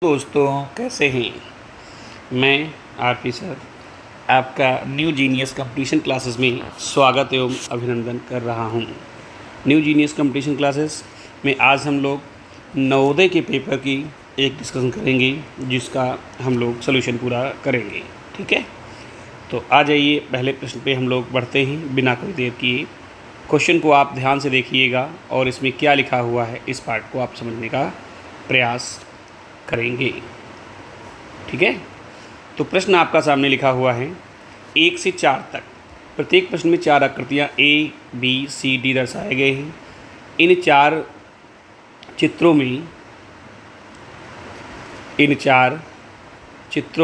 दोस्तों कैसे हैं। मैं आरपी सर आपका न्यू जीनियस कंपटीशन क्लासेस में स्वागत एवं अभिनंदन कर रहा हूं। न्यू जीनियस कंपटीशन क्लासेस में आज हम लोग नवोदय के पेपर की एक डिस्कशन करेंगे जिसका हम लोग सोल्यूशन पूरा करेंगे। ठीक है, तो आ जाइए पहले प्रश्न पे हम लोग बढ़ते हैं बिना कोई देर किए। क्वेश्चन को आप ध्यान से देखिएगा और इसमें क्या लिखा हुआ है इस पार्ट को आप समझने का प्रयास करेंगे। ठीक है, तो प्रश्न आपका सामने लिखा हुआ है 1 से 4 तक। प्रत्येक प्रश्न में 4 आकृतियाँ A, B, C, D दर्शाए गए हैं। इन चार चित्रों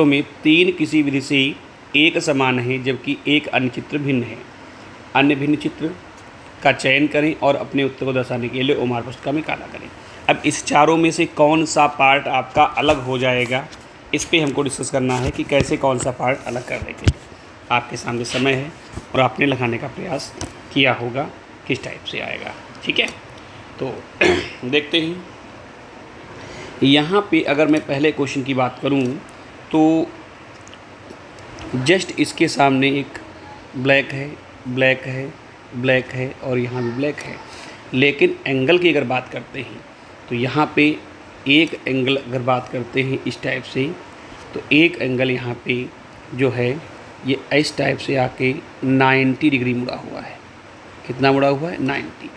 में 3 किसी विधि से एक समान है जबकि एक अन्य चित्र भिन्न है। अन्य भिन्न चित्र का चयन करें और अपने उत्तर को दर्शाने के लिए ओमार पुस्तिका में काला करें। अब इस चारों में से कौन सा पार्ट आपका अलग हो जाएगा, इस पे हमको डिस्कस करना है कि कैसे कौन सा पार्ट अलग कर देंगे। आपके सामने समय है और आपने लगाने का प्रयास किया होगा किस टाइप से आएगा। ठीक है, तो देखते हैं। यहाँ पे अगर मैं पहले क्वेश्चन की बात करूँ तो जस्ट इसके सामने एक ब्लैक है, ब्लैक है, ब्लैक है और यहाँ भी ब्लैक है। लेकिन एंगल की अगर बात करते हैं तो यहाँ पे एक एंगल अगर बात करते हैं इस टाइप से, तो एक एंगल यहाँ पे जो है ये इस टाइप से आके 90 डिग्री मुड़ा हुआ है। कितना मुड़ा हुआ है? 90।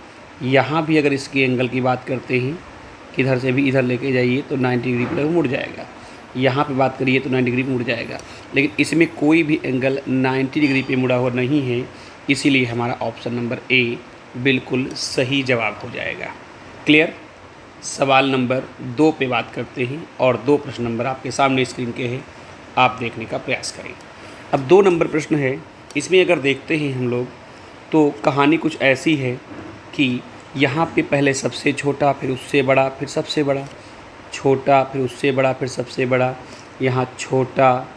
यहाँ भी अगर इसकी एंगल की बात करते हैं, किधर से भी इधर लेके जाइए तो 90 डिग्री पर मुड़ जाएगा। यहाँ पे बात करिए तो 90 डिग्री मुड़ जाएगा। लेकिन इसमें कोई भी एंगल 90 डिग्री पे मुड़ा हुआ नहीं है, इसीलिए हमारा ऑप्शन नंबर ए बिल्कुल सही जवाब हो जाएगा। क्लियर। सवाल नंबर 2 पे बात करते हैं और 2 प्रश्न नंबर आपके सामने स्क्रीन के हैं, आप देखने का प्रयास करें। अब 2 नंबर प्रश्न है, इसमें अगर देखते हैं हम लोग तो कहानी कुछ ऐसी है कि यहाँ पे पहले सबसे छोटा, फिर उससे बड़ा, फिर सबसे बड़ा, छोटा, फिर उससे बड़ा, फिर सबसे बड़ा, यहाँ छोटा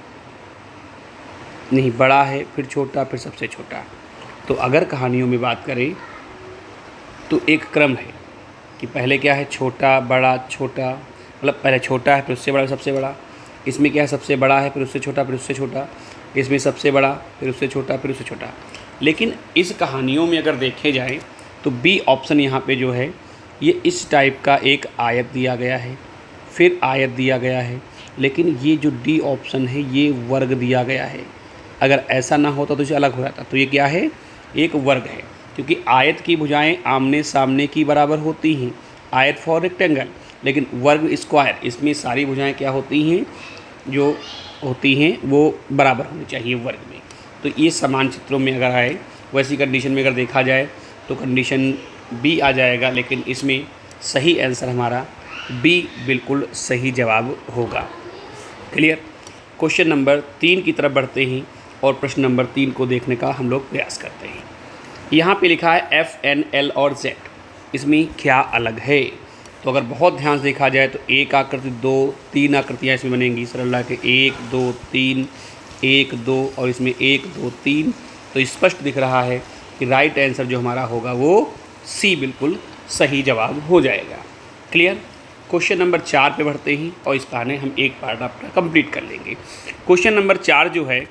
नहीं बड़ा है, फिर छोटा, फिर सबसे छोटा। तो अगर कहानियों में बात करें तो एक क्रम है कि पहले क्या है, छोटा बड़ा छोटा, मतलब पहले छोटा है फिर उससे बड़ा सबसे बड़ा। इसमें क्या है, सबसे बड़ा है फिर उससे छोटा फिर उससे छोटा। इसमें सबसे बड़ा फिर उससे छोटा फिर उससे छोटा। लेकिन इस कहानियों में अगर देखे जाए तो बी ऑप्शन यहाँ पे जो है ये इस टाइप का एक आयत दिया गया है, फिर आयत दिया गया है। लेकिन ये जो डी ऑप्शन है ये वर्ग दिया गया है। अगर ऐसा ना होता तो इसे अलग हो जाता। तो ये क्या है, एक वर्ग है, क्योंकि आयत की भुजाएं आमने सामने की बराबर होती हैं, आयत फॉर रेक्टेंगल। लेकिन वर्ग स्क्वायर, इसमें सारी भुजाएं क्या होती हैं, जो होती हैं वो बराबर होनी चाहिए वर्ग में। तो ये समान चित्रों में अगर आए, वैसी कंडीशन में अगर देखा जाए तो कंडीशन बी आ जाएगा। लेकिन इसमें सही आंसर हमारा बी बिल्कुल सही जवाब होगा। क्लियर। क्वेश्चन नंबर 3 की तरफ बढ़ते हैं और प्रश्न नंबर 3 को देखने का हम लोग प्रयास करते हैं। यहाँ पे लिखा है एफ, एन, एल और जेड, इसमें क्या अलग है। तो अगर बहुत ध्यान से देखा जाए तो एक आकृति, 2, 3 आकृतियाँ इसमें बनेंगी। सरल के 1, 2, 3, 1, 2 और इसमें 1, 2, 3। तो स्पष्ट दिख रहा है कि राइट आंसर जो हमारा होगा वो सी बिल्कुल सही जवाब हो जाएगा। क्लियर। क्वेश्चन नंबर 4 पे बढ़ते हैं और इस बहाने हम एक पार्ट अपना कंप्लीट कर लेंगे। क्वेश्चन नंबर 4 जो है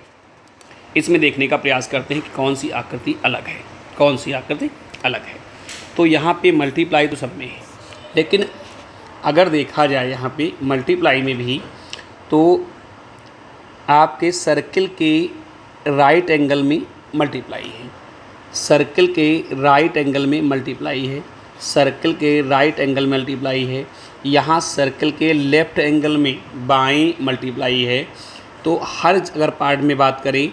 इसमें देखने का प्रयास करते हैं कि कौन सी आकृति अलग है, कौन सी आकृति अलग है। तो यहाँ पे मल्टीप्लाई तो सब में है, लेकिन अगर देखा जाए यहाँ पे मल्टीप्लाई में भी तो आपके सर्किल के राइट एंगल में मल्टीप्लाई है, सर्किल के राइट एंगल में मल्टीप्लाई है, सर्किल के राइट एंगल में मल्टीप्लाई है। यहाँ सर्किल के लेफ़्ट एंगल में बाएं मल्टीप्लाई है। तो हर अगर पार्ट में बात करें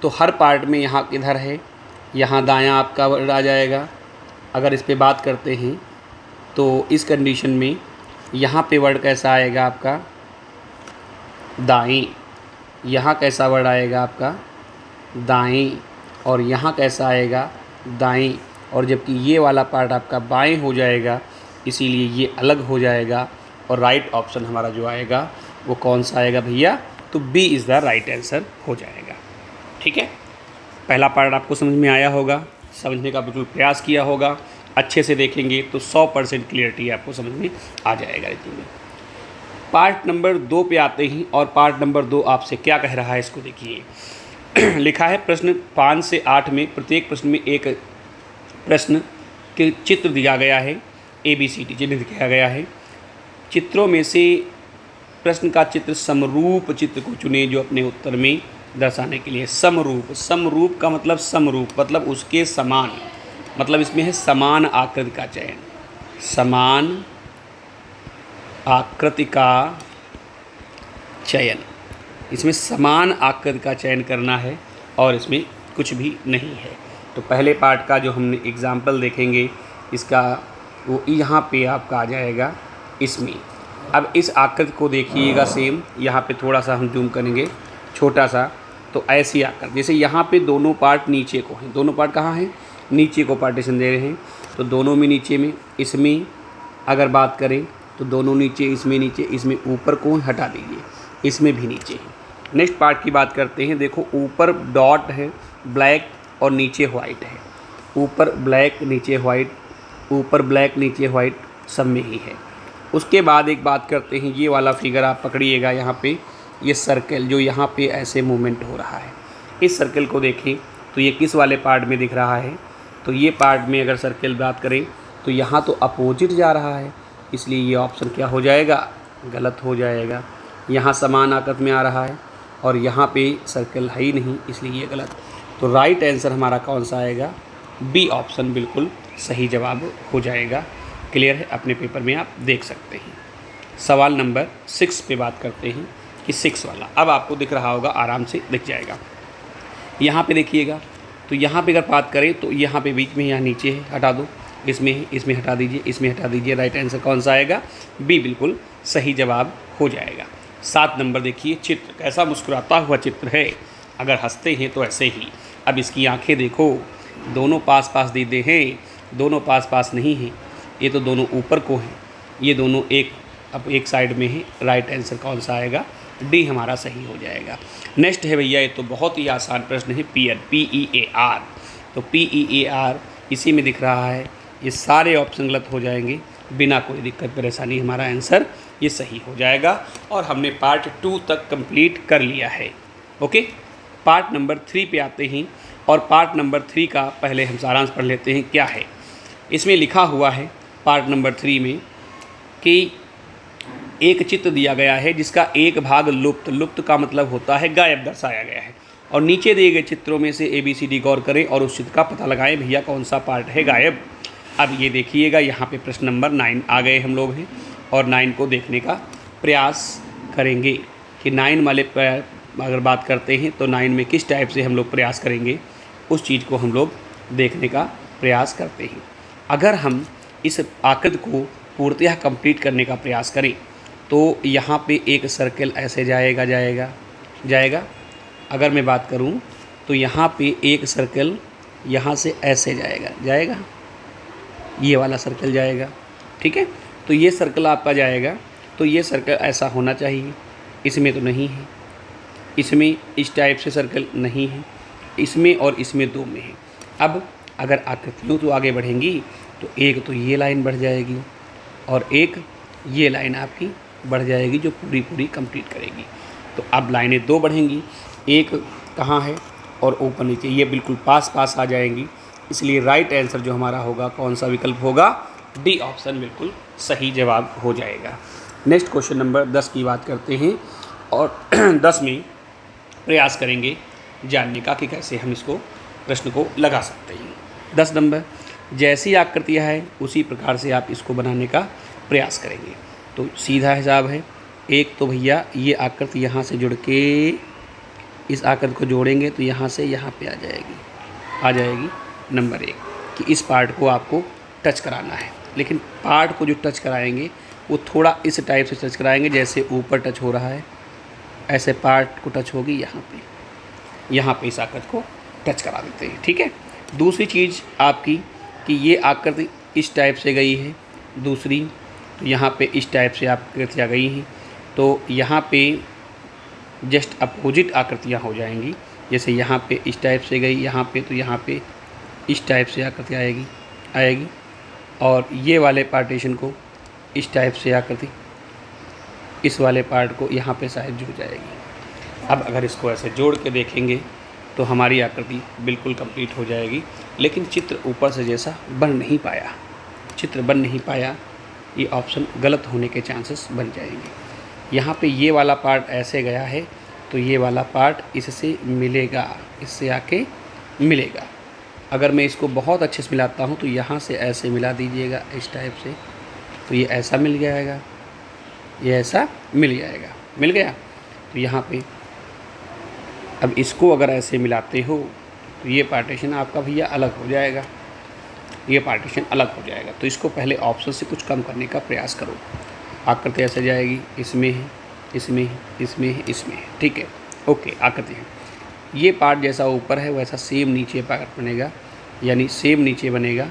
तो हर पार्ट में यहाँ किधर है, यहाँ दायां आपका वर्ड आ जाएगा। अगर इस पे बात करते हैं तो इस कंडीशन में यहाँ पे वर्ड कैसा आएगा आपका, दाएं। यहाँ कैसा वर्ड आएगा आपका, दाएं। और यहाँ कैसा आएगा, दाएं। और जबकि ये वाला पार्ट आपका बाएं हो जाएगा, इसीलिए ये अलग हो जाएगा। और राइट ऑप्शन हमारा जो आएगा वो कौन सा आएगा भैया, तो B is the right answer हो जाएगा। ठीक है, पहला पार्ट आपको समझ में आया होगा, समझने का बिल्कुल प्रयास किया होगा। अच्छे से देखेंगे तो 100% क्लियरिटी आपको समझ में आ जाएगा। इतनी में पार्ट नंबर 2 पे आते हैं और पार्ट नंबर 2 आपसे क्या कह रहा है इसको देखिए। लिखा है प्रश्न 5 से 8 में प्रत्येक प्रश्न में एक प्रश्न के चित्र दिया गया है, ABCD चिन्हित किया गया है। चित्रों में से प्रश्न का चित्र समरूप चित्र को चुने जो अपने उत्तर में दर्शाने के लिए। समरूप का मतलब समरूप मतलब उसके समान, मतलब इसमें है समान आकृति का चयन, समान आकृति का चयन। इसमें समान आकृति का चयन करना है और इसमें कुछ भी नहीं है। तो पहले पार्ट का जो हमने एग्जाम्पल देखेंगे इसका वो यहाँ पे आपका आ जाएगा इसमें। अब इस आकृति को देखिएगा सेम, यहाँ पे थोड़ा सा हम जूम करेंगे छोटा सा, तो ऐसी आकृति जैसे यहाँ पे दोनों पार्ट नीचे को हैं, दोनों पार्ट कहाँ हैं, नीचे को पार्टीशन दे रहे हैं, तो दोनों में नीचे में, इसमें अगर बात करें तो दोनों नीचे, इसमें ऊपर को हटा दीजिए, इसमें भी नीचे है। नेक्स्ट पार्ट की बात करते हैं। देखो ऊपर डॉट है ब्लैक और नीचे वाइट है, ऊपर ब्लैक नीचे वाइट, ऊपर ब्लैक नीचे वाइट, सब में ही है। उसके बाद एक बात करते हैं, ये वाला फिगर आप पकड़िएगा, यहाँ पे ये सर्कल जो यहाँ पे ऐसे मूवमेंट हो रहा है, इस सर्कल को देखें तो ये किस वाले पार्ट में दिख रहा है, तो ये पार्ट में अगर सर्कल बात करें तो यहाँ तो अपोजिट जा रहा है, इसलिए ये ऑप्शन क्या हो जाएगा, गलत हो जाएगा। यहाँ समान आकृति में आ रहा है और यहाँ पे सर्कल है ही नहीं, इसलिए ये गलत। तो राइट आंसर हमारा कौन सा आएगा, बी ऑप्शन बिल्कुल सही जवाब हो जाएगा। क्लियर है, अपने पेपर में आप देख सकते हैं। सवाल नंबर 6 पे बात करते हैं कि 6 वाला अब आपको दिख रहा होगा, आराम से दिख जाएगा। यहाँ पे देखिएगा, तो यहाँ पे अगर बात करें तो यहाँ पे बीच में, यहाँ नीचे है, हटा दो, इसमें हटा दीजिए, इसमें हटा दीजिए। राइट आंसर कौन सा आएगा, बी बिल्कुल सही जवाब हो जाएगा। 7 नंबर देखिए, चित्र कैसा मुस्कुराता हुआ चित्र है, अगर हंसते हैं तो ऐसे ही। अब इसकी आंखें देखो, दोनों पास पास दीदे हैं, दोनों पास पास नहीं हैं, ये तो दोनों ऊपर को हैं, ये दोनों एक साइड में है। राइट आंसर कौन सा आएगा, डी हमारा सही हो जाएगा। नेक्स्ट है भैया, ये तो बहुत ही आसान प्रश्न है, PEAR। तो PEAR इसी में दिख रहा है, ये सारे ऑप्शन गलत हो जाएंगे बिना कोई दिक्कत परेशानी, हमारा आंसर ये सही हो जाएगा। और हमने पार्ट 2 तक कंप्लीट कर लिया है। ओके, पार्ट नंबर 3 पे आते हैं और पार्ट नंबर 3 का पहले हम सारांश पढ़ लेते हैं क्या है। इसमें लिखा हुआ है पार्ट नंबर 3 में कि एक चित्र दिया गया है जिसका एक भाग लुप्त का मतलब होता है गायब दर्शाया गया है, और नीचे दिए गए चित्रों में से ABCD गौर करें और उस चित्र का पता लगाएं भैया कौन सा पार्ट है गायब। अब ये देखिएगा, यहाँ पे प्रश्न नंबर 9 आ गए हम लोग हैं और 9 को देखने का प्रयास करेंगे कि 9 वाले अगर बात करते हैं तो 9 में किस टाइप से हम लोग प्रयास करेंगे, उस चीज़ को हम लोग देखने का प्रयास करते हैं। अगर हम इस आकृति को पूर्णतः कंप्लीट करने का प्रयास करें तो यहाँ पे एक सर्कल ऐसे जाएगा। अगर मैं बात करूँ तो यहाँ पे एक सर्कल यहाँ से ऐसे जाएगा, ये वाला सर्कल जाएगा, ठीक है। तो ये सर्कल आपका जाएगा, तो ये सर्कल ऐसा होना चाहिए, इसमें तो नहीं है, इसमें इस टाइप से सर्कल नहीं है, इसमें और इसमें 2 में है। अब अगर आकृतियों तो आगे बढ़ेंगी तो एक तो ये लाइन बढ़ जाएगी और एक ये लाइन आपकी बढ़ जाएगी जो पूरी कंप्लीट करेगी। तो अब लाइनें 2 बढ़ेंगी, एक कहाँ है और ऊपर नीचे, ये बिल्कुल पास आ जाएंगी। इसलिए राइट आंसर जो हमारा होगा कौन सा विकल्प होगा, डी ऑप्शन बिल्कुल सही जवाब हो जाएगा। नेक्स्ट क्वेश्चन नंबर 10 की बात करते हैं और 10 में प्रयास करेंगे जानने का कि कैसे हम इसको प्रश्न को लगा सकते हैं। 10 नंबर, जैसी आकृतियाँ है उसी प्रकार से आप इसको बनाने का प्रयास करेंगे। तो सीधा हिसाब है, एक तो भैया ये आकृति यहाँ से जुड़ के इस आकृति को जोड़ेंगे तो यहाँ से यहाँ पे आ जाएगी नंबर 1 कि इस पार्ट को आपको टच कराना है। लेकिन पार्ट को जो टच कराएंगे वो थोड़ा इस टाइप से टच कराएंगे जैसे ऊपर टच हो रहा है, ऐसे पार्ट को टच होगी यहाँ पे इस आकृति को टच करा देते हैं, ठीक है। दूसरी चीज़ आपकी कि ये आकृति इस टाइप से गई है, दूसरी तो यहाँ पे इस टाइप से आकृतियाँ गई हैं, तो यहाँ पे जस्ट अपोजिट आकृतियाँ हो जाएंगी। जैसे यहाँ पे इस टाइप से गई, यहाँ पे तो यहाँ पे इस टाइप से आकृति आएगी और ये वाले पार्टीशन को इस टाइप से आकृति इस वाले पार्ट को यहाँ पे शायद जुड़ जाएगी। अब अगर इसको ऐसे जोड़ के देखेंगे तो हमारी आकृति बिल्कुल कंप्लीट हो जाएगी, लेकिन चित्र ऊपर से जैसा बन नहीं पाया, चित्र बन नहीं पाया, ये ऑप्शन गलत होने के चांसेस बन जाएंगे। यहाँ पे ये वाला पार्ट ऐसे गया है तो ये वाला पार्ट इससे मिलेगा, इससे आके मिलेगा। अगर मैं इसको बहुत अच्छे से मिलाता हूँ तो यहाँ से ऐसे मिला दीजिएगा इस टाइप से, तो ये ऐसा मिल जाएगा, ये ऐसा मिल जाएगा, मिल गया। तो यहाँ पे अब इसको अगर ऐसे मिलाते हो तो ये पार्टीशन आपका भैया अलग हो जाएगा, ये पार्टीशन अलग हो जाएगा। तो इसको पहले ऑप्शन से कुछ कम करने का प्रयास करो। आकृति ऐसे जाएगी, इसमें है, इसमें है, इसमें है, इसमें है, ठीक है, ओके। आकृति है, ये पार्ट जैसा ऊपर है वैसा सेम नीचे पार्ट बनेगा, यानी सेम नीचे बनेगा,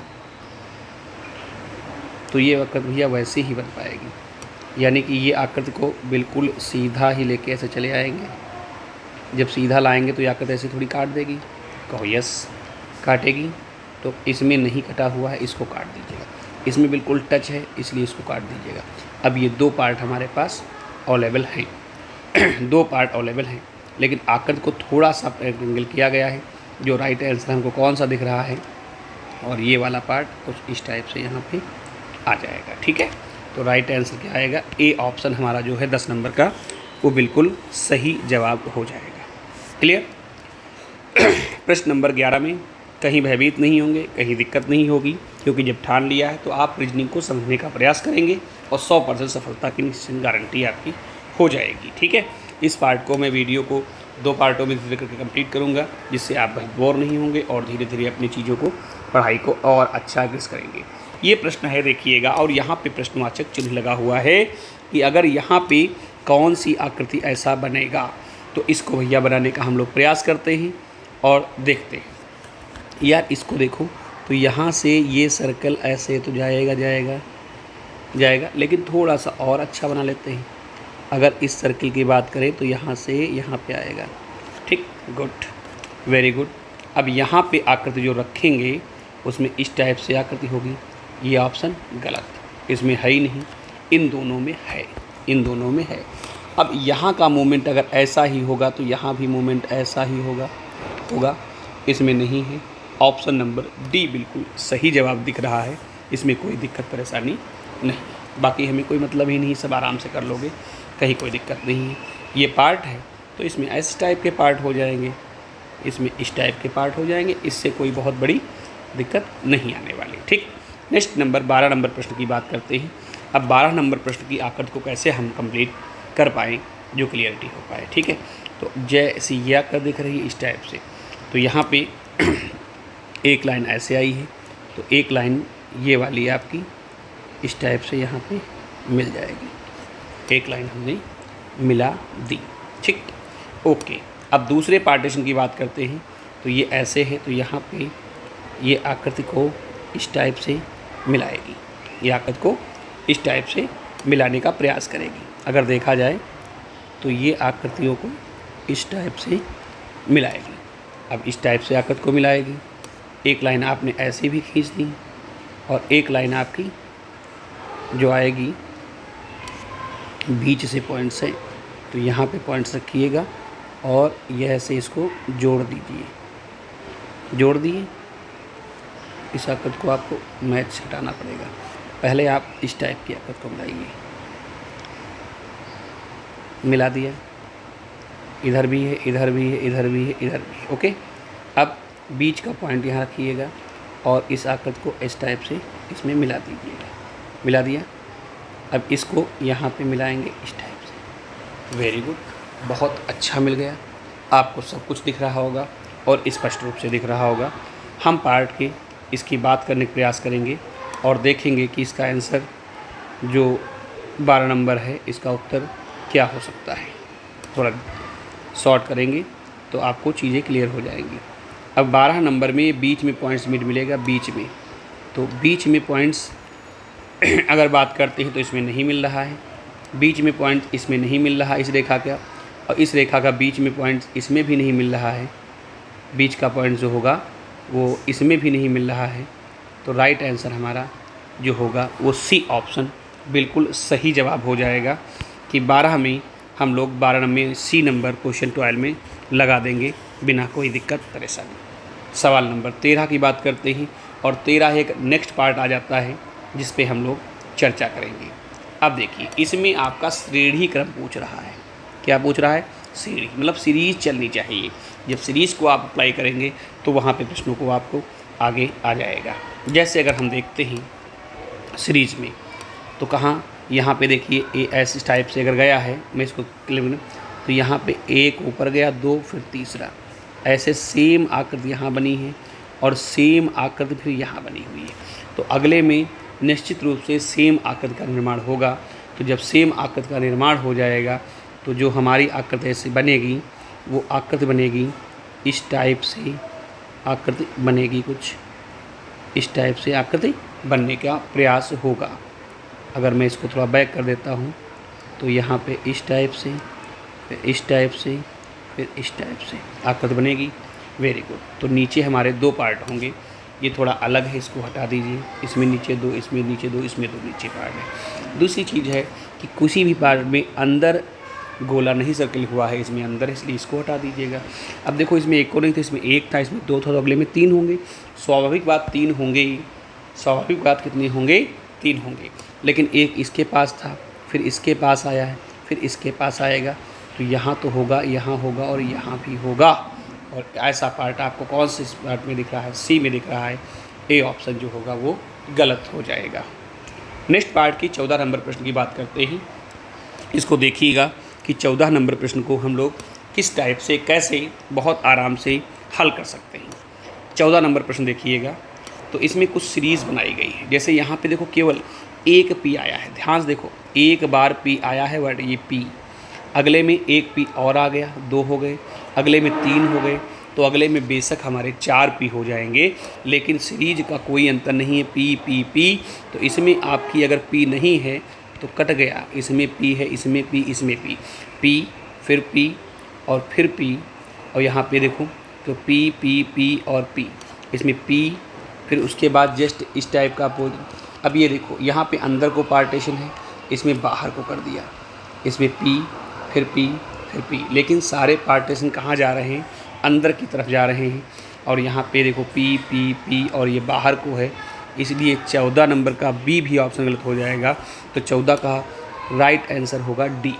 तो ये आकृति भैया वैसे ही बन पाएगी। यानी कि ये आकृति को बिल्कुल सीधा ही लेके ऐसे चले आएंगे। जब सीधा लाएंगे तो ये आकृति ऐसे थोड़ी काट देगी, कहो यस काटेगी। तो इसमें नहीं कटा हुआ है, इसको काट दीजिएगा। इसमें बिल्कुल टच है इसलिए इसको काट दीजिएगा। अब ये दो पार्ट हमारे पास अवेलेबल हैं दो पार्ट अवेलेबल हैं, लेकिन आकृति को थोड़ा सा एंगल किया गया है। जो राइट आंसर हमको कौन सा दिख रहा है, और ये वाला पार्ट कुछ इस टाइप से यहाँ पे आ जाएगा, ठीक है। तो राइट आंसर क्या आएगा, ए ऑप्शन हमारा जो है 10 नंबर का, वो बिल्कुल सही जवाब हो जाएगा। क्लियर। प्रश्न नंबर 11 में कहीं भयभीत नहीं होंगे, कहीं दिक्कत नहीं होगी, क्योंकि जब ठान लिया है तो आप रीजनिंग को समझने का प्रयास करेंगे और 100% सफलता की निश्चित गारंटी आपकी हो जाएगी, ठीक है। इस पार्ट को मैं वीडियो को 2 पार्टों में धीरे करके कंप्लीट करूंगा, जिससे आप बोर नहीं होंगे और धीरे धीरे अपनी चीज़ों को, पढ़ाई को और अच्छा अग्रेस करेंगे। ये प्रश्न है देखिएगा, और यहाँ पे प्रश्नवाचक चिन्ह लगा हुआ है कि अगर यहाँ पे कौन सी आकृति ऐसा बनेगा, तो इसको भैया बनाने का हम लोग प्रयास करते हैं और देखते हैं। यार इसको देखो, तो यहाँ से ये सर्कल ऐसे तो जाएगा जाएगा जाएगा, लेकिन थोड़ा सा और अच्छा बना लेते हैं। अगर इस सर्कल की बात करें तो यहाँ से यहाँ पे आएगा, ठीक, गुड, वेरी गुड। अब यहाँ पे आकृति जो रखेंगे उसमें इस टाइप से आकृति होगी। ये ऑप्शन गलत, इसमें है ही नहीं, इन दोनों में है, इन दोनों में है। अब यहाँ का मूवमेंट अगर ऐसा ही होगा तो यहाँ भी मूवमेंट ऐसा ही होगा, इसमें नहीं है। ऑप्शन नंबर डी बिल्कुल सही जवाब दिख रहा है, इसमें कोई दिक्कत परेशानी नहीं। बाकी हमें कोई मतलब ही नहीं, सब आराम से कर लोगे, कहीं कोई दिक्कत नहीं है। ये पार्ट है तो इसमें इस टाइप के पार्ट हो जाएंगे, इसमें इस टाइप के पार्ट हो जाएंगे, इससे कोई बहुत बड़ी दिक्कत नहीं आने वाली, ठीक। नेक्स्ट नंबर 12 नंबर प्रश्न की बात करते हैं। अब 12 नंबर प्रश्न की आकृति को कैसे हम कंप्लीट कर पाएँ जो क्लियरिटी हो पाए, ठीक है। तो जैसी ये आकृति दिख रही है इस टाइप से, तो यहाँ पे एक लाइन ऐसे आई है, तो एक लाइन ये वाली आपकी इस टाइप से यहाँ पे मिल जाएगी। एक लाइन हमने मिला दी, ठीक, ओके। अब दूसरे पार्टीशन की बात करते हैं, तो ये ऐसे है, तो यहाँ पे ये आकृति को इस टाइप से मिलाएगी, ये आकृति को इस टाइप से मिलाने का प्रयास करेगी। अगर देखा जाए तो ये आकृतियों को इस टाइप से मिलाएगी। अब इस टाइप से आकृति को मिलाएगी। एक लाइन आपने ऐसे भी खींच दी और एक लाइन आपकी जो आएगी बीच से पॉइंट से, तो यहाँ पे पॉइंट्स रखिएगा और यह से इसको जोड़ दीजिए, जोड़ दिए। इस आकृति को आपको मैच हटाना पड़ेगा, पहले आप इस टाइप की आकृति को मिलाइए। मिला दिया, इधर भी है, इधर भी है, इधर भी है, इधर भी है, ओके। अब बीच का पॉइंट यहाँ रखिएगा और इस आकृति को इस टाइप से इसमें मिला दीजिएगा। मिला दिया। अब इसको यहाँ पे मिलाएंगे इस टाइप से। वेरी गुड, बहुत अच्छा मिल गया। आपको सब कुछ दिख रहा होगा और स्पष्ट रूप से दिख रहा होगा। हम पार्ट के इसकी बात करने का प्रयास करेंगे और देखेंगे कि इसका आंसर जो 12 नंबर है, इसका उत्तर क्या हो सकता है। थोड़ा शॉर्ट करेंगे तो आपको चीज़ें क्लियर हो जाएंगी। अब 12 नंबर में बीच में पॉइंट्स मिलेगा, बीच में, तो बीच में पॉइंट्स अगर बात करते हैं तो इसमें नहीं मिल रहा है। बीच में पॉइंट इसमें नहीं मिल रहा इस रेखा का, और इस रेखा का बीच में पॉइंट इसमें भी नहीं मिल रहा है। बीच का पॉइंट जो होगा वो इसमें भी नहीं मिल रहा है। तो राइट आंसर हमारा जो होगा वो सी ऑप्शन बिल्कुल सही जवाब हो जाएगा, कि 12 में हम लोग 12 में सी नंबर क्वेश्चन 12 में लगा देंगे बिना कोई दिक्कत परेशानी। सवाल नंबर 13 की बात करते हैं और 13 एक नेक्स्ट पार्ट आ जाता है जिस पे हम लोग चर्चा करेंगे। अब देखिए इसमें आपका श्रेणी क्रम पूछ रहा है। क्या पूछ रहा है? सीरीज, मतलब सीरीज चलनी चाहिए। जब सीरीज़ को आप अप्लाई करेंगे तो वहाँ पे प्रश्नों को आपको आगे आ जाएगा। जैसे अगर हम देखते हैं सीरीज में तो कहाँ, यहाँ पे देखिए ए ऐसे टाइप से अगर गया है, मैं इसको क्लिक तो यहाँ पे एक ऊपर गया, 2 फिर तीसरा, ऐसे सेम आकृति यहाँ बनी है और सेम आकृति फिर यहाँ बनी हुई है। तो अगले में निश्चित रूप से सेम आकृति का निर्माण होगा। तो जब सेम आकृति का निर्माण हो जाएगा तो जो हमारी आकृति ऐसे बनेगी वो आकृति बनेगी इस टाइप से, आकृति बनेगी कुछ इस टाइप से, आकृति बनने का प्रयास होगा। अगर मैं इसको थोड़ा बैक कर देता हूँ तो यहाँ पे इस टाइप से, फिर इस टाइप से, फिर इस टाइप से आकृति बनेगी। Very good. तो नीचे हमारे 2 पार्ट होंगे, ये थोड़ा अलग है, इसको हटा दीजिए। इसमें नीचे 2, इसमें नीचे 2, इसमें 2 नीचे पार्ट है। दूसरी चीज़ है कि किसी भी पार्ट में अंदर गोला नहीं सर्कल हुआ है, इसमें अंदर है, इसलिए इसको हटा दीजिएगा। अब देखो इसमें एक को नहीं था, इसमें 1 था, इसमें 2 था, तो अगले में 3 होंगे। स्वाभाविक बात 3 होंगे ही, स्वाभाविक बात कितने होंगे? 3 होंगे। लेकिन एक इसके पास था, फिर इसके पास आया है, फिर इसके पास आएगा, तो यहाँ तो होगा, यहाँ होगा और यहाँ भी होगा। और ऐसा पार्ट आपको कौन से पार्ट में दिख रहा है? सी में दिख रहा है। ए ऑप्शन जो होगा वो गलत हो जाएगा। नेक्स्ट पार्ट की 14 नंबर प्रश्न की बात करते हैं। इसको देखिएगा कि 14 नंबर प्रश्न को हम लोग किस टाइप से, कैसे बहुत आराम से हल कर सकते हैं। 14 नंबर प्रश्न देखिएगा तो इसमें कुछ सीरीज़ बनाई गई है। जैसे यहाँ पे देखो केवल एक पी आया है, ध्यान से देखो, एक बार पी आया है, वर्ड ये पी, अगले में एक पी और आ गया, 2 हो गए, अगले में 3 हो गए, तो अगले में बेशक हमारे 4 पी हो जाएंगे, लेकिन सीरीज का कोई अंतर नहीं है, पी पी पी। तो इसमें आपकी अगर पी नहीं है तो कट गया, इसमें पी है, इसमें पी, इसमें पी, पी फिर पी और फिर पी, और यहाँ पे देखो तो पी पी पी और पी, इसमें पी, फिर उसके बाद जस्ट इस टाइप का पोज। अब ये देखो यहाँ पे अंदर को पार्टीशन है, इसमें बाहर को कर दिया, इसमें पी फिर पी फिर पी, लेकिन सारे पार्टीशन कहाँ जा रहे हैं? अंदर की तरफ जा रहे हैं। और यहाँ पे देखो पी पी पी और ये बाहर को है, इसलिए 14 नंबर का बी भी ऑप्शन गलत हो जाएगा। तो 14 का राइट आंसर होगा डी।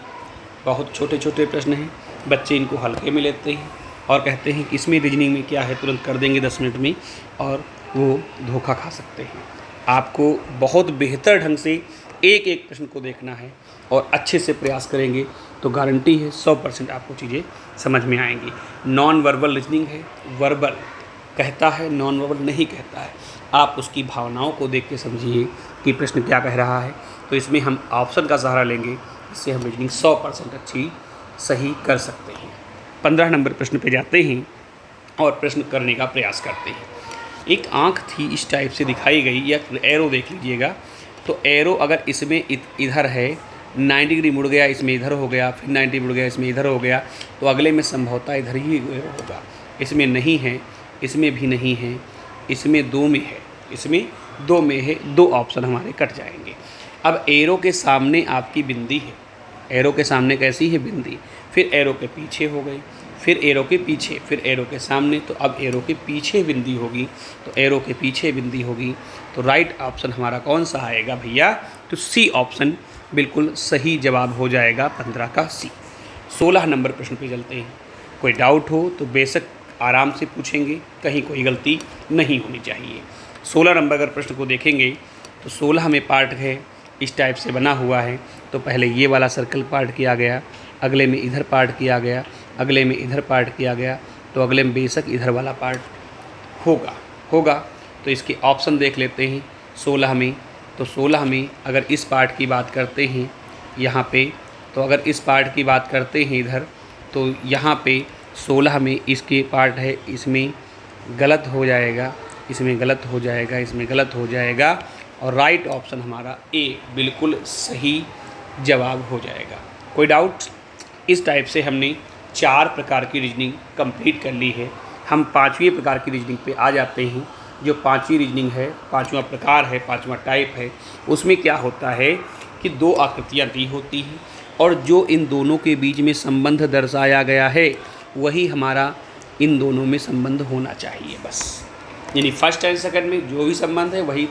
बहुत छोटे छोटे प्रश्न हैं, बच्चे इनको हल्के में लेते हैं और कहते हैं कि इसमें रीजनिंग में क्या है, तुरंत कर देंगे 10 मिनट में, और वो धोखा खा सकते हैं। आपको बहुत बेहतर ढंग से एक एक प्रश्न को देखना है और अच्छे से प्रयास करेंगे तो गारंटी है 100% आपको चीज़ें समझ में आएंगी। नॉन वर्बल रीजनिंग है, वर्बल कहता है, नॉन वर्बल नहीं कहता है। आप उसकी भावनाओं को देख के समझिए कि प्रश्न क्या कह रहा है, तो इसमें हम ऑप्शन का सहारा लेंगे, इससे हम रीजनिंग 100% अच्छी सही कर सकते हैं। 15 नंबर प्रश्न पे जाते हैं और प्रश्न करने का प्रयास करते हैं। एक आँख थी इस टाइप से दिखाई गई, या एरो देख लीजिएगा, तो एरो अगर इसमें इधर है, 90 डिग्री मुड़ गया, इसमें इधर हो गया, फिर 90 मुड़ गया, इसमें इधर हो गया, तो अगले में संभवतः इधर ही एरो होगा। इसमें नहीं है, इसमें भी नहीं है, इसमें 2 में है, इसमें 2 में है, 2 ऑप्शन हमारे कट जाएंगे। अब एरो के सामने आपकी बिंदी है, एरो के सामने कैसी है? बिंदी, फिर एरो के पीछे हो गई, फिर एरो के पीछे, फिर एरो के सामने, तो अब एरो के पीछे बिंदी होगी, तो एरो के पीछे बिंदी होगी, तो राइट ऑप्शन हमारा कौन सा आएगा भैया? तो सी ऑप्शन बिल्कुल सही जवाब हो जाएगा 15 का सी। 16 नंबर प्रश्न पे चलते हैं। कोई डाउट हो तो बेशक आराम से पूछेंगे, कहीं कोई गलती नहीं होनी चाहिए। 16 नंबर अगर प्रश्न को देखेंगे तो 16 में पार्ट है, इस टाइप से बना हुआ है। तो पहले ये वाला सर्कल पार्ट किया गया, अगले में इधर पार्ट किया गया, अगले में इधर पार्ट किया गया, तो अगले में बेशक इधर वाला पार्ट होगा। तो इसके ऑप्शन देख लेते हैं 16 में। तो 16 में अगर इस पार्ट की बात करते हैं यहाँ पे, तो अगर इस पार्ट की बात करते हैं इधर, तो यहाँ पे 16 में इसके पार्ट है, इसमें गलत हो जाएगा, इसमें गलत हो जाएगा, इसमें गलत हो जाएगा, और राइट ऑप्शन हमारा ए बिल्कुल सही जवाब हो जाएगा। कोई डाउट? इस टाइप से हमने 4 प्रकार की रीजनिंग कंप्लीट कर ली है। हम 5वें प्रकार की रीजनिंग पे आ जाते हैं। जो 5वीं रीजनिंग है, 5वां प्रकार है, 5वां टाइप है, उसमें क्या होता है कि 2 आकृतियाँ दी होती हैं और जो इन दोनों के बीच में संबंध दर्शाया गया है वही हमारा इन दोनों में संबंध होना चाहिए बस। यानी फर्स्ट एंड सेकंड में जो भी संबंध है वही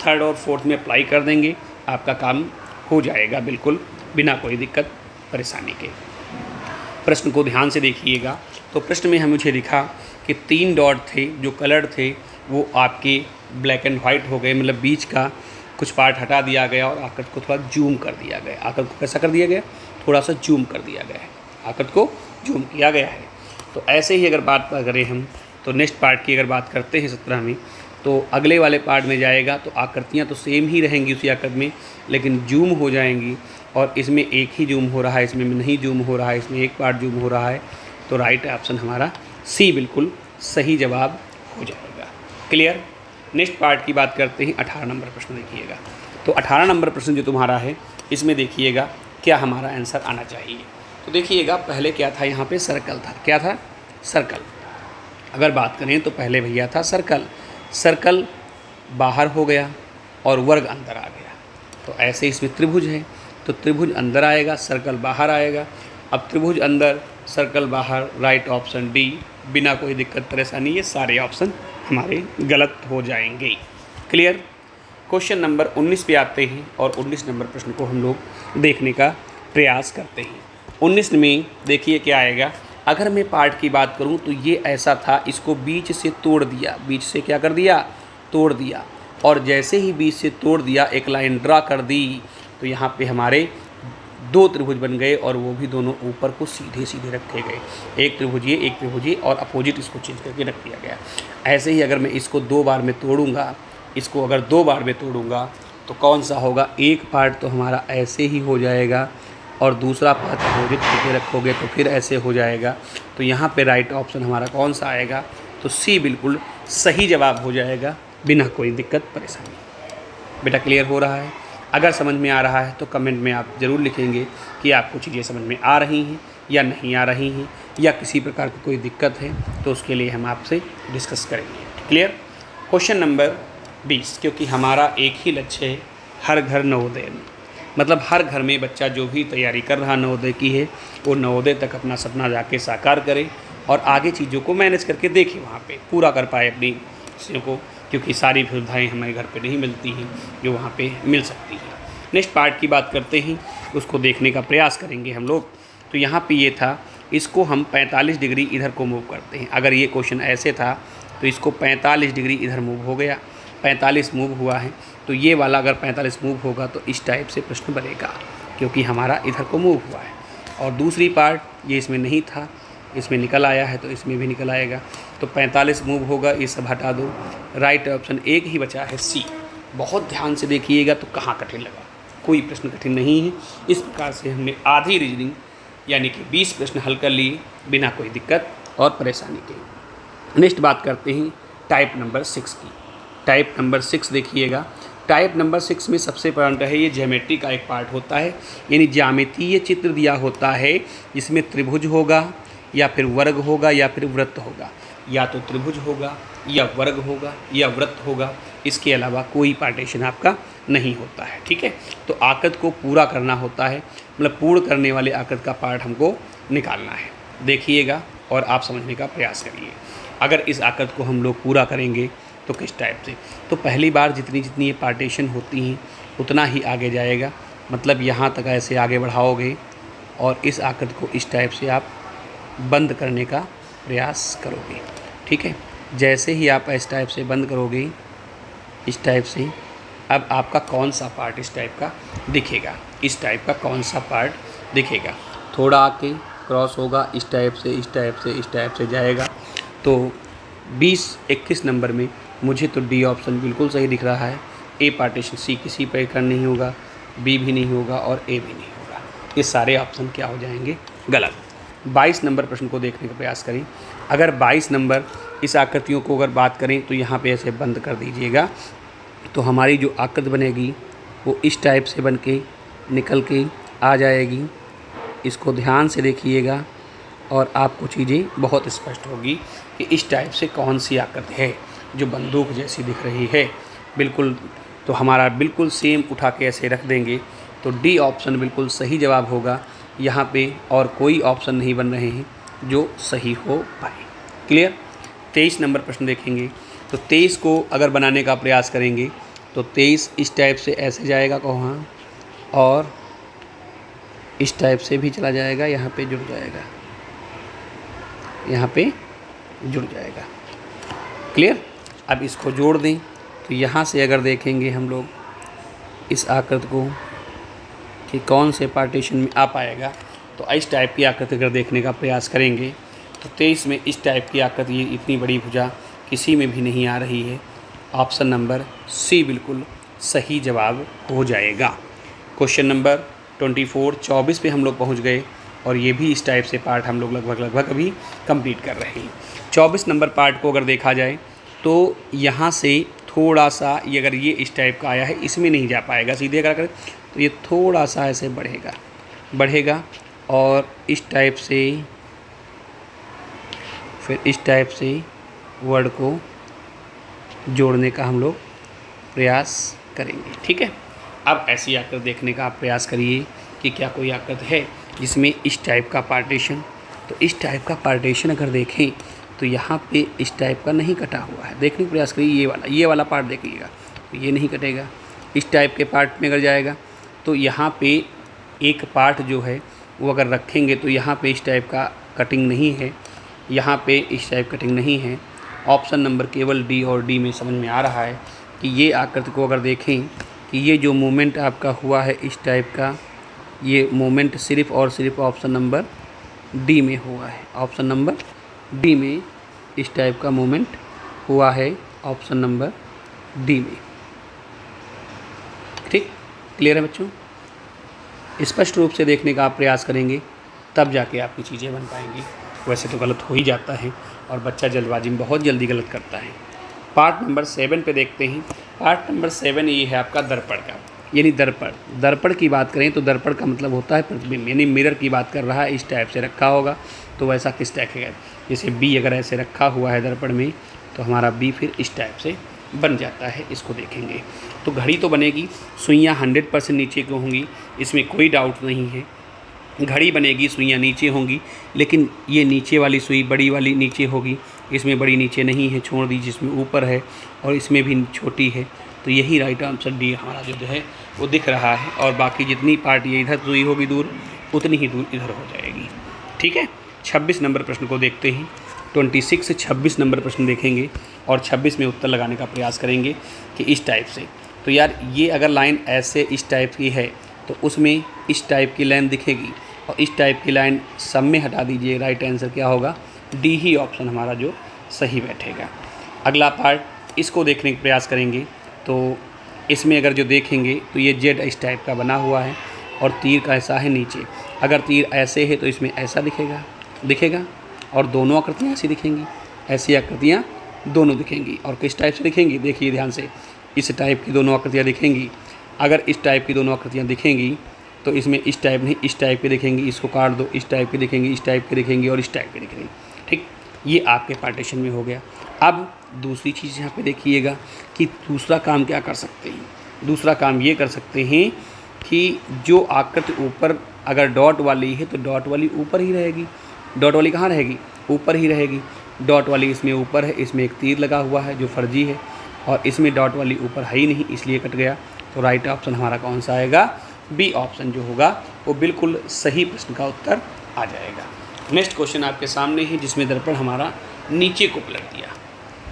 थर्ड और फोर्थ में अप्लाई कर देंगे, आपका काम हो जाएगा बिल्कुल बिना कोई दिक्कत परेशानी के। प्रश्न को ध्यान से देखिएगा। तो प्रश्न में हम मुझे लिखा कि 3 डॉट थे जो कलर्ड थे वो आपके ब्लैक एंड वाइट हो गए, मतलब बीच का कुछ पार्ट हटा दिया गया और आकृति को थोड़ा जूम कर दिया गया। आकृति को कैसा कर दिया गया? थोड़ा सा जूम कर दिया गया है, आकृति को जूम किया गया है। तो ऐसे ही अगर बात करें हम तो नेक्स्ट पार्ट की अगर बात करते हैं 17 में, तो अगले वाले पार्ट में जाएगा तो आकृतियाँ तो सेम ही रहेंगी उसी आकृति में, लेकिन जूम हो जाएंगी। और इसमें एक ही जूम हो रहा है, इसमें नहीं जूम हो रहा है, इसमें एक पार्ट जूम हो रहा है। तो राइट ऑप्शन हमारा सी बिल्कुल सही जवाब हो जाएगा। क्लियर। नेक्स्ट पार्ट की बात करते हैं। 18 नंबर प्रश्न देखिएगा। तो 18 नंबर प्रश्न जो तुम्हारा है इसमें देखिएगा क्या हमारा आंसर आना चाहिए। तो देखिएगा पहले क्या था, यहाँ पे सर्कल था। क्या था? सर्कल। अगर बात करें तो पहले भैया था सर्कल, सर्कल बाहर हो गया और वर्ग अंदर आ गया। तो ऐसे इसमें त्रिभुज है तो त्रिभुज अंदर आएगा, सर्कल बाहर आएगा। अब त्रिभुज अंदर सर्कल बाहर, राइट ऑप्शन डी, बिना कोई दिक्कत परेशानी। ये सारे ऑप्शन हमारे गलत हो जाएंगे। क्लियर। क्वेश्चन नंबर 19 पे आते हैं और 19 नंबर प्रश्न को हम लोग देखने का प्रयास करते हैं। 19 में देखिए क्या आएगा। अगर मैं पार्ट की बात करूं तो ये ऐसा था, इसको बीच से तोड़ दिया, बीच से क्या कर दिया? तोड़ दिया। और जैसे ही बीच से तोड़ दिया एक लाइन ड्रा कर दी तो यहाँ पे हमारे 2 त्रिभुज बन गए और वो भी दोनों ऊपर को सीधे सीधे रखे गए। एक त्रिभुज ये, एक त्रिभुज ये, और अपोजिट इसको चेंज करके रख दिया गया। ऐसे ही अगर मैं इसको 2 बार में तोड़ूंगा, इसको अगर 2 बार में तोड़ूंगा तो कौन सा होगा? एक पार्ट तो हमारा ऐसे ही हो जाएगा और दूसरा पार्ट अपोजिट करके रखोगे तो फिर ऐसे हो जाएगा। तो यहाँ पे राइट ऑप्शन हमारा कौन सा आएगा? तो सी बिल्कुल सही जवाब हो जाएगा बिना कोई दिक्कत परेशानी। बेटा क्लियर हो रहा है? अगर समझ में आ रहा है तो कमेंट में आप ज़रूर लिखेंगे कि आपको चीज़ें समझ में आ रही हैं या नहीं आ रही हैं, या किसी प्रकार की कोई दिक्कत है तो उसके लिए हम आपसे डिस्कस करेंगे। क्लियर। क्वेश्चन नंबर 20, क्योंकि हमारा एक ही लक्ष्य है, हर घर नवोदय, मतलब हर घर में बच्चा जो भी तैयारी कर रहा नवोदय की है वो नवोदय तक अपना सपना जाके साकार करे और आगे चीज़ों को मैनेज करके देखे, वहाँ पे पूरा कर पाए अपनी चीज़ों को, क्योंकि सारी सुविधाएँ हमारे घर पे नहीं मिलती हैं जो वहाँ पे मिल सकती हैं। नेक्स्ट पार्ट की बात करते हैं, उसको देखने का प्रयास करेंगे हम लोग। तो यहाँ पे ये था, इसको हम 45 डिग्री इधर को मूव करते हैं। अगर ये क्वेश्चन ऐसे था तो इसको 45 डिग्री इधर मूव हो गया, 45 मूव हुआ है तो ये वाला अगर 45 मूव होगा तो इस टाइप से प्रश्न बनेगा, क्योंकि हमारा इधर को मूव हुआ है। और दूसरी पार्ट ये इसमें नहीं था, इसमें निकल आया है तो इसमें भी निकल आएगा। तो 45 मूव होगा, ये सब हटा दो। राइट ऑप्शन एक ही बचा है सी। बहुत ध्यान से देखिएगा तो कहाँ कठिन लगा, कोई प्रश्न कठिन नहीं है। इस प्रकार से हमने आधी रीजनिंग यानी कि 20 प्रश्न हल कर लिए बिना कोई दिक्कत और परेशानी के। नेक्स्ट बात करते हैं टाइप नंबर 6 की। टाइप नंबर 6 देखिएगा। टाइप नंबर 6 में सबसे इम्पोर्टेंट है ये ज्योमेट्री का एक पार्ट होता है, यानी ज्यामितीय चित्र दिया होता है जिसमें त्रिभुज होगा या फिर वर्ग होगा या फिर वृत्त होगा, या तो त्रिभुज होगा या वर्ग होगा या वृत्त होगा, इसके अलावा कोई पार्टीशन आपका नहीं होता है। ठीक है। तो आकृति को पूरा करना होता है, मतलब पूर्ण करने वाले आकृति का पार्ट हमको निकालना है। देखिएगा और आप समझने का प्रयास करिए। अगर इस आकृति को हम लोग पूरा करेंगे तो किस टाइप से, तो पहली बार जितनी जितनी ये पार्टीशन होती हैं उतना ही आगे जाएगा, मतलब यहाँ तक ऐसे आगे बढ़ाओगे और इस आकृति को इस टाइप से आप बंद करने का प्रयास करोगे। ठीक है। जैसे ही आप इस टाइप से बंद करोगे, इस टाइप से, अब आपका कौन सा पार्ट इस टाइप का दिखेगा, इस टाइप का कौन सा पार्ट दिखेगा, थोड़ा आके क्रॉस होगा, इस टाइप से इस टाइप से इस टाइप से जाएगा। तो 20-21 नंबर में मुझे तो डी ऑप्शन बिल्कुल सही दिख रहा है। ए पार्टीशन सी किसी पर कर नहीं होगा, बी भी नहीं होगा और ए भी नहीं होगा। ये सारे ऑप्शन क्या हो जाएंगे? गलत। 22 नंबर प्रश्न को देखने का प्रयास करें। अगर 22 नंबर इस आकृतियों को अगर बात करें तो यहाँ पे ऐसे बंद कर दीजिएगा, तो हमारी जो आकृति बनेगी वो इस टाइप से बन के निकल के आ जाएगी। इसको ध्यान से देखिएगा और आपको चीज़ें बहुत स्पष्ट होगी कि इस टाइप से कौन सी आकृति है जो बंदूक जैसी दिख रही है। बिल्कुल, तो हमारा बिल्कुल सेम उठा के ऐसे रख देंगे तो डी ऑप्शन बिल्कुल सही जवाब होगा। यहाँ पे और कोई ऑप्शन नहीं बन रहे हैं जो सही हो पाए। क्लियर। 23 नंबर प्रश्न देखेंगे। तो 23 को अगर बनाने का प्रयास करेंगे तो 23 इस टाइप से ऐसे जाएगा वहाँ, और इस टाइप से भी चला जाएगा, यहाँ पे जुड़ जाएगा, यहाँ पे जुड़ जाएगा। क्लियर। अब इसको जोड़ दें तो यहाँ से अगर देखेंगे हम लोग इस आकृति को कि कौन से पार्टीशन में आ पाएगा, तो इस टाइप की आकृति अगर देखने का प्रयास करेंगे तो 23 में इस टाइप की आकृति, ये इतनी बड़ी भुजा किसी में भी नहीं आ रही है। ऑप्शन नंबर सी बिल्कुल सही जवाब हो जाएगा। क्वेश्चन नंबर 24 पे हम लोग पहुंच गए, और ये भी इस टाइप से पार्ट हम लोग लगभग अभी कंप्लीट कर रहे हैं। 24 नंबर पार्ट को अगर देखा जाए तो यहाँ से थोड़ा सा ये अगर ये इस टाइप का आया है, इसमें नहीं जा पाएगा सीधे अगर करें तो ये थोड़ा सा ऐसे बढ़ेगा और इस टाइप से, फिर इस टाइप से वर्ड को जोड़ने का हम लोग प्रयास करेंगे। ठीक है। अब ऐसी आकृति देखने का आप प्रयास करिए कि क्या कोई आकृति है जिसमें इस टाइप का पार्टीशन, तो इस टाइप का पार्टीशन अगर देखें तो यहाँ पे इस टाइप का नहीं कटा हुआ है। देखने का प्रयास करिए, ये वाला पार्ट देखिएगा तो ये नहीं कटेगा। इस टाइप के पार्ट में अगर जाएगा तो यहाँ पे एक पार्ट जो है वो अगर रखेंगे तो यहाँ पे इस टाइप का कटिंग नहीं है, यहाँ पे इस टाइप कटिंग नहीं है। ऑप्शन नंबर केवल डी और डी में समझ में आ रहा है कि ये आकृति को अगर देखें कि ये जो मूवमेंट आपका हुआ है इस टाइप का, ये मूवमेंट सिर्फ़ और सिर्फ ऑप्शन नंबर डी में हुआ है। ऑप्शन नंबर डी में इस टाइप का मूवमेंट हुआ है, ऑप्शन नंबर डी में। ठीक। क्लियर है बच्चों। स्पष्ट रूप से देखने का आप प्रयास करेंगे तब जाके आपकी चीज़ें बन पाएंगी। वैसे तो गलत हो ही जाता है और बच्चा जल्दबाजी में बहुत जल्दी गलत करता है। पार्ट नंबर 7 पे देखते हैं। पार्ट नंबर 7 ये है आपका दर्पण का, यानी दर्पण की बात करें तो दर्पण का मतलब होता है प्रतिबिंब, यानी मिरर की बात कर रहा है। इस टाइप से रखा होगा तो वैसा किस टाइप है, जैसे बी अगर ऐसे रखा हुआ है दर्पण में तो हमारा बी फिर इस टाइप से बन जाता है। इसको देखेंगे तो घड़ी तो बनेगी, सुइयाँ 100% नीचे की होंगी, इसमें कोई डाउट नहीं है। घड़ी बनेगी, सुइयाँ नीचे होंगी, लेकिन ये नीचे वाली सुई बड़ी वाली नीचे होगी, इसमें बड़ी नीचे नहीं है, छोड़ दीजिए, इसमें ऊपर है और इसमें भी छोटी है। तो यही राइट आंसर डी हमारा जो है वो दिख रहा है। और बाकी जितनी पार्ट ये इधर सुई होगी दूर, उतनी ही दूर इधर हो जाएगी। ठीक है। 26 नंबर प्रश्न को देखते हैं। 26 से 26 नंबर प्रश्न देखेंगे और 26 में उत्तर लगाने का प्रयास करेंगे कि इस टाइप से। तो यार ये अगर लाइन ऐसे इस टाइप की है तो उसमें इस टाइप की लाइन दिखेगी, और इस टाइप की लाइन सब में हटा दीजिए। राइट आंसर क्या होगा, डी ही ऑप्शन हमारा जो सही बैठेगा। अगला पार्ट इसको देखने का प्रयास करेंगे तो इसमें अगर जो देखेंगे तो ये जेड इस टाइप का बना हुआ है और तीर का ऐसा है नीचे। अगर तीर ऐसे है तो इसमें ऐसा दिखेगा और दोनों आकृतियाँ ऐसी दिखेंगी, ऐसी आकृतियाँ दोनों दिखेंगी। और किस टाइप से दिखेंगी, देखिए ध्यान से, इस टाइप की दोनों आकृतियाँ दिखेंगी। अगर इस टाइप की दोनों आकृतियाँ दिखेंगी तो इसमें इस टाइप नहीं, इस टाइप की दिखेंगी। इसको काट दो, इस टाइप की दिखेंगी, इस टाइप की दिखेंगी और इस टाइप की दिखेंगी। ठीक। ये आपके पार्टीशन में हो गया। अब दूसरी चीज़ यहाँ पे देखिएगा कि दूसरा काम क्या कर सकते हैं। दूसरा काम ये कर सकते हैं कि जो आकृति ऊपर अगर डॉट वाली है तो डॉट वाली ऊपर ही रहेगी। डॉट वाली कहाँ रहेगी, ऊपर ही रहेगी। डॉट वाली इसमें ऊपर है, इसमें एक तीर लगा हुआ है जो फर्जी है, और इसमें डॉट वाली ऊपर है ही नहीं, इसलिए कट गया। तो राइट ऑप्शन हमारा कौन सा आएगा, बी ऑप्शन जो होगा वो बिल्कुल सही प्रश्न का उत्तर आ जाएगा। नेक्स्ट क्वेश्चन आपके सामने है जिसमें दर्पण हमारा नीचे को पलट दिया।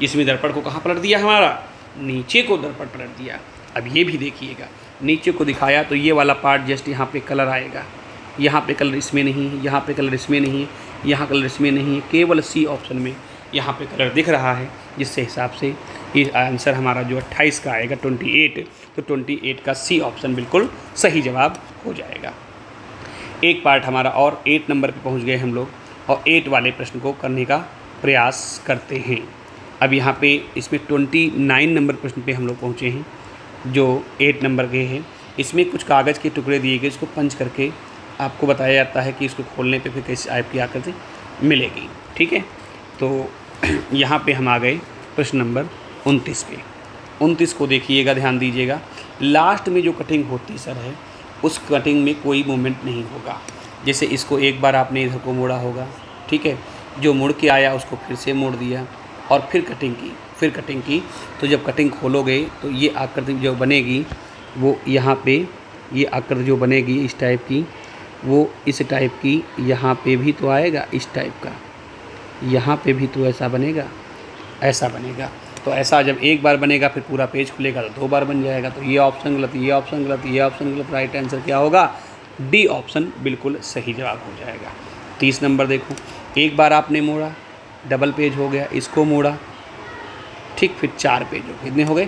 इसमें दर्पण को कहाँ पलट दिया, हमारा नीचे को दर्पण पलट दिया। अब ये भी देखिएगा, नीचे को दिखाया तो ये वाला पार्ट जस्ट यहाँ पे कलर आएगा, यहाँ पे कलर इसमें नहीं है, यहाँ पे कलर इसमें नहीं है, यहाँ कलर इसमें नहीं है, केवल सी ऑप्शन में यहाँ पे कलर दिख रहा है, जिससे हिसाब से ये आंसर हमारा जो 28 का आएगा 28, तो 28 का सी ऑप्शन बिल्कुल सही जवाब हो जाएगा। एक पार्ट हमारा और 8 नंबर पे पहुंच गए हम लोग, और 8 वाले प्रश्न को करने का प्रयास करते हैं। अब यहाँ पे इसमें 29 नंबर प्रश्न पे हम लोग पहुँचे हैं जो 8 नंबर के हैं। इसमें कुछ कागज़ के टुकड़े दिए गए, इसको पंच करके आपको बताया जाता है कि इसको खोलने पे फिर कैसे आपकी आकृति मिलेगी। ठीक है। तो यहाँ पे हम आ गए प्रश्न नंबर 29 पे। 29 को देखिएगा, ध्यान दीजिएगा। लास्ट में जो कटिंग होती सर है उस कटिंग में कोई मूवमेंट नहीं होगा। जैसे इसको एक बार आपने इधर को मोड़ा होगा, ठीक है, जो मुड़ के आया उसको फिर से मोड़ दिया और फिर कटिंग की, तो जब कटिंग खोलोगे तो ये आकृति जो बनेगी वो यहाँ पे, ये आकृति जो बनेगी इस टाइप की, वो इस टाइप की यहाँ पे भी तो आएगा, इस टाइप का यहाँ पे भी तो ऐसा बनेगा, ऐसा बनेगा। तो ऐसा जब एक बार बनेगा फिर पूरा पेज खुलेगा तो 2 बार बन जाएगा। तो ये ऑप्शन गलत, ये ऑप्शन गलत, ये ऑप्शन गलत, राइट आंसर क्या होगा? डी ऑप्शन बिल्कुल सही जवाब हो जाएगा। 30 नंबर देखो, एक बार आपने मोड़ा, डबल पेज हो गया, इसको मोड़ा, ठीक, फिर 4 पेज हो गए, कितने हो गए?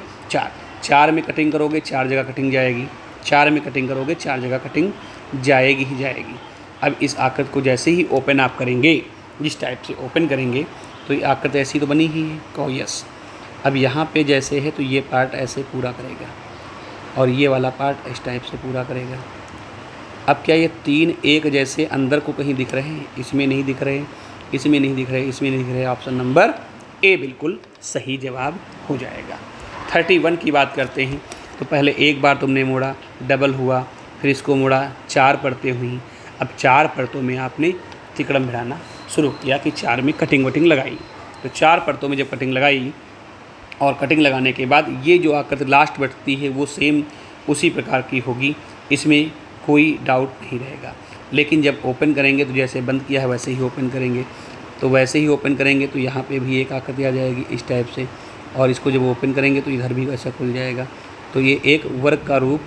4 में कटिंग करोगे 4 जगह कटिंग जाएगी, 4 में कटिंग करोगे 4 जगह कटिंग जाएगी ही जाएगी। अब इस आकृति को जैसे ही ओपन आप करेंगे, जिस टाइप से ओपन करेंगे तो ये आकृति ऐसी तो बनी ही है, कहो यस। अब यहाँ पे जैसे है तो ये पार्ट ऐसे पूरा करेगा और ये वाला पार्ट इस टाइप से पूरा करेगा। अब क्या ये 3 एक जैसे अंदर को कहीं दिख रहे हैं? इसमें नहीं दिख रहे, इसमें नहीं दिख रहे, इसमें नहीं दिख रहे। ऑप्शन नंबर ए बिल्कुल सही जवाब हो जाएगा। 31 की बात करते हैं तो पहले एक बार तुमने मोड़ा, डबल हुआ, फिर इसको मोड़ा, 4 परतें हुई। अब 4 परतों में आपने तिकड़म भिड़ाना शुरू किया कि 4 में कटिंग वटिंग लगाई। तो 4 परतों में जब कटिंग लगाई और कटिंग लगाने के बाद ये जो आकृति लास्ट बचती है वो सेम उसी प्रकार की होगी, इसमें कोई डाउट नहीं रहेगा। लेकिन जब ओपन करेंगे तो जैसे बंद किया है वैसे ही ओपन करेंगे, तो वैसे ही ओपन करेंगे तो यहाँ पे भी एक आकृति आ जाएगी इस टाइप से, और इसको जब ओपन करेंगे तो इधर भी वैसा खुल जाएगा। तो ये एक वर्ग का रूप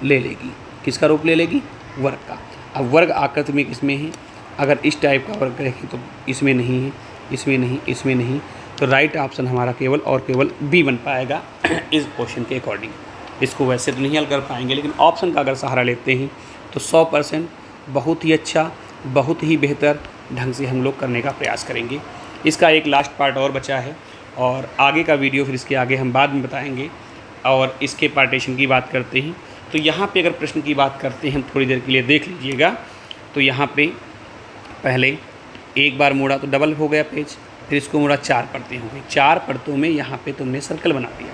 ले लेगी। किसका रूप ले लेगी? वर्ग का। अब वर्ग आकृति में किसमें है? अगर इस टाइप का वर्ग करेंगे तो इसमें नहीं है, इसमें नहीं, इसमें नहीं, तो राइट ऑप्शन हमारा केवल और केवल बी बन पाएगा इस क्वेश्चन के अकॉर्डिंग। इसको वैसे तो नहीं हल कर पाएंगे, लेकिन ऑप्शन का अगर सहारा लेते हैं तो 100% बहुत ही अच्छा, बहुत ही बेहतर ढंग से हम लोग करने का प्रयास करेंगे। इसका एक लास्ट पार्ट और बचा है और आगे का वीडियो फिर इसके आगे हम बाद में बताएंगे। और इसके पार्टीशन की बात करते हैं तो यहाँ पे अगर प्रश्न की बात करते हैं थोड़ी देर के लिए देख लीजिएगा। तो यहाँ पे पहले एक बार मोड़ा तो डबल हो गया पेज, फिर इसको मोड़ा 4 परतें हो गई। 4 परतों में यहाँ पे तुमने सर्कल बना दिया।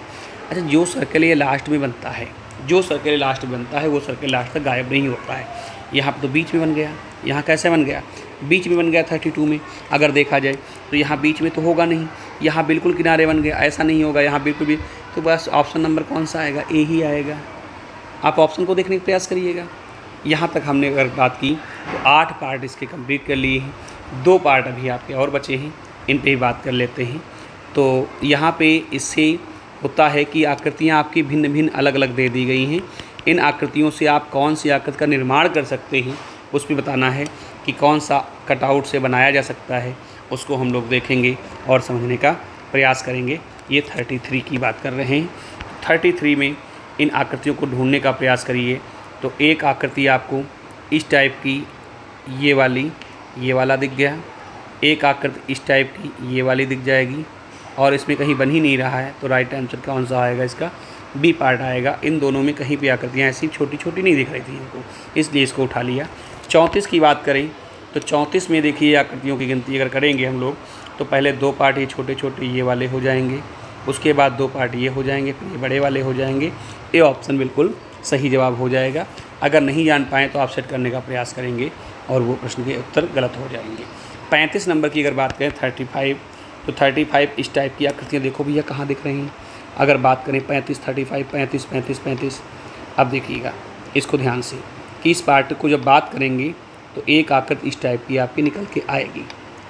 अच्छा, जो सर्कल ये लास्ट में बनता है, जो सर्कल लास्ट में बनता है वो सर्कल लास्ट तक गायब नहीं होता है। यहाँ पर तो बीच में बन गया, यहाँ कैसे बन गया? बीच में बन गया 32 में। अगर देखा जाए तो यहाँ बीच में तो होगा नहीं, यहाँ बिल्कुल किनारे बन गया, ऐसा नहीं होगा यहाँ बिल्कुल भी। तो बस ऑप्शन नंबर कौन सा आएगा? ए ही आएगा। आप ऑप्शन को देखने का प्रयास करिएगा। यहाँ तक हमने अगर बात की तो 8 पार्ट इसके कंप्लीट कर लिए हैं, 2 पार्ट अभी आपके और बचे हैं, इन पे ही बात कर लेते हैं। तो यहाँ पे इससे होता है कि आकृतियाँ आपकी भिन्न भिन्न अलग अलग दे दी गई हैं। इन आकृतियों से आप कौन सी आकृति का निर्माण कर सकते हैं उसमें बताना है कि कौन सा कटआउट से बनाया जा सकता है, उसको हम लोग देखेंगे और समझने का प्रयास करेंगे। ये 33 की बात कर रहे हैं। 33 में इन आकृतियों को ढूंढने का प्रयास करिए। तो एक आकृति आपको इस टाइप की, ये वाली, ये वाला दिख गया। एक आकृति इस टाइप की, ये वाली दिख जाएगी, और इसमें कहीं बन ही नहीं रहा है, तो राइट आंसर कौन सा आएगा? इसका बी पार्ट आएगा। इन दोनों में कहीं भी आकृतियाँ ऐसी छोटी छोटी नहीं दिख रही थी इनको, इसलिए इसको उठा लिया। 34 की बात करें तो 34 में देखिए आकृतियों की गिनती अगर करेंगे हम लोग तो पहले 2 पार्ट ये छोटे छोटे ये वाले हो जाएंगे, उसके बाद 2 पार्ट ये हो जाएंगे, फिर ये बड़े वाले हो जाएंगे। ये ऑप्शन बिल्कुल सही जवाब हो जाएगा। अगर नहीं जान पाएँ तो आप सेट करने का प्रयास करेंगे और वो प्रश्न के उत्तर गलत हो जाएंगे। 35 नंबर की अगर बात करें 35, तो 35 इस टाइप की आकृतियाँ देखो भैया कहाँ दिख रही हैं। अगर बात करें 35, 35, 35, 35, 35, अब देखिएगा इसको ध्यान से कि इस पार्ट को जब बात करेंगे तो एक आकृति इस टाइप की आपकी निकल के आएगी,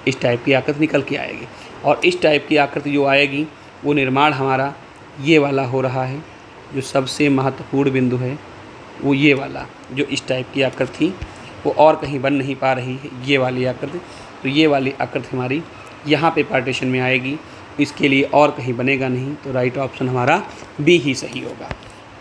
इस टाइप की आकृति निकल के आएगी, और इस टाइप की आकृति जो आएगी वो निर्माण हमारा ये वाला हो रहा है। जो सबसे महत्वपूर्ण बिंदु है वो ये वाला, जो इस टाइप की आकृति थी वो और कहीं बन नहीं पा रही है, ये वाली आकृति। तो ये वाली आकृति हमारी यहाँ पे पार्टीशन में आएगी, इसके लिए और कहीं बनेगा नहीं, तो राइट ऑप्शन हमारा बी ही सही होगा।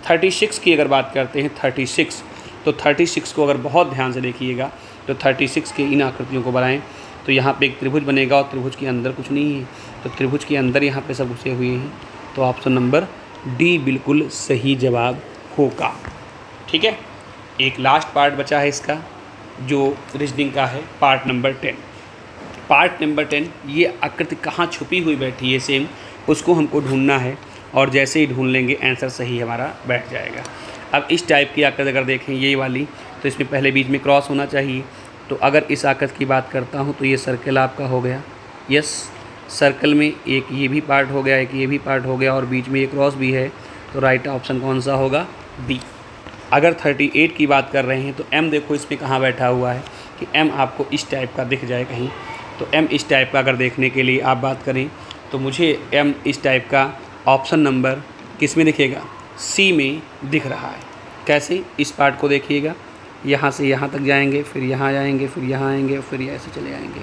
36 की अगर बात करते हैं 36, तो 36 को अगर बहुत ध्यान से देखिएगा तो 36 के इन आकृतियों को बनाएं तो यहाँ पे एक त्रिभुज बनेगा और त्रिभुज के अंदर कुछ नहीं है, तो त्रिभुज के अंदर यहाँ पे सब घुसे हुए हैं, तो ऑप्शन नंबर डी बिल्कुल सही जवाब होगा। ठीक है, एक लास्ट पार्ट बचा है इसका जो रीजनिंग का है, पार्ट नंबर 10। पार्ट नंबर 10, ये आकृति कहाँ छुपी हुई बैठी है सेम, उसको हमको ढूंढना है, और जैसे ही ढूंढ लेंगे आंसर सही हमारा बैठ जाएगा। अब इस टाइप की आकृति अगर देखें ये वाली, तो इसमें पहले बीच में क्रॉस होना चाहिए। तो अगर इस आकृति की बात करता हूँ तो ये सर्कल आपका हो गया। यस, सर्कल में एक ये भी पार्ट हो गया, एक ये भी पार्ट हो गया और बीच में ये क्रॉस भी है। तो राइट ऑप्शन कौन सा होगा? बी। अगर 38 की बात कर रहे हैं तो एम देखो इसमें कहाँ बैठा हुआ है कि एम आपको इस टाइप का दिख जाए कहीं। तो एम इस टाइप का अगर देखने के लिए आप बात करें तो मुझे एम इस टाइप का ऑप्शन नंबर किस में दिखेगा? सी में दिख रहा है। कैसे? इस पार्ट को देखिएगा, यहाँ से यहाँ तक जाएंगे, फिर यहाँ जाएंगे, फिर यहाँ आएंगे, फिर ऐसे चले आएंगे।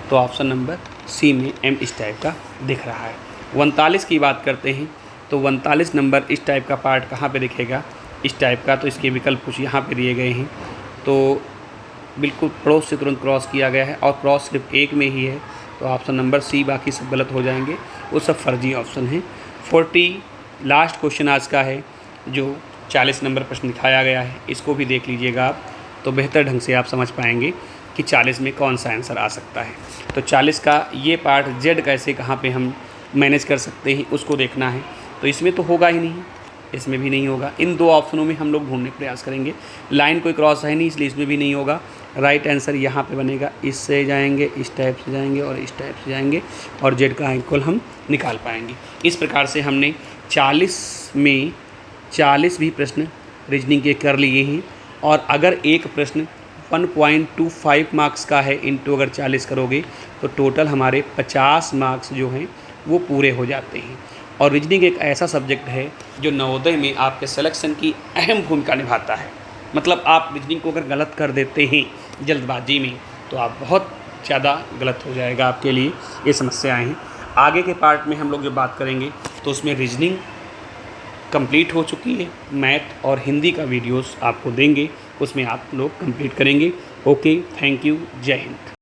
तो ऑप्शन नंबर सी में एम इस टाइप का दिख रहा है। 39 की बात करते हैं तो 39 नंबर इस टाइप का पार्ट कहाँ पे दिखेगा? इस टाइप का। तो इसके विकल्प कुछ यहाँ पे दिए गए हैं। तो बिल्कुल पड़ोस से तुरंत क्रॉस किया गया है और क्रॉस सिर्फ एक में ही है। तो ऑप्शन नंबर सी, बाकी सब गलत हो जाएंगे, वो सब फर्जी ऑप्शन हैं। 40 लास्ट क्वेश्चन आज का है, जो 40 नंबर प्रश्न दिखाया गया है। इसको भी देख लीजिएगा आप, तो बेहतर ढंग से आप समझ पाएंगे कि 40 में कौन सा आंसर आ सकता है। तो 40 का ये पार्ट जेड कैसे कहाँ पे हम मैनेज कर सकते हैं उसको देखना है। तो इसमें तो होगा ही नहीं, इसमें भी नहीं होगा। इन दो ऑप्शनों में हम लोग ढूंढने का प्रयास करेंगे। लाइन कोई क्रॉस है नहीं, इसलिए इसमें भी नहीं होगा। राइट आंसर यहाँ पे बनेगा, इससे जाएंगे, इस टाइप से जाएंगे और इस टाइप से जाएंगे और जेड का इक्वल हम निकाल पाएंगे। इस प्रकार से हमने 40 में 40 भी प्रश्न रीजनिंग के कर लिए हैं। और अगर एक प्रश्न 1.25 मार्क्स का है, इंटू अगर 40 करोगे तो टोटल हमारे 50 मार्क्स जो हैं वो पूरे हो जाते हैं। और रीजनिंग एक ऐसा सब्जेक्ट है जो नवोदय में आपके सिलेक्शन की अहम भूमिका निभाता है। मतलब आप रीजनिंग को अगर गलत कर देते हैं जल्दबाजी में तो आप बहुत ज़्यादा गलत हो जाएगा आपके लिए, ये समस्याएं हैं। आगे के पार्ट में हम लोग जो बात करेंगे तो उसमें रीजनिंग कंप्लीट हो चुकी है, मैथ और हिंदी का वीडियोस आपको देंगे, उसमें आप लोग कंप्लीट करेंगे। ओके, थैंक यू, जय हिंद।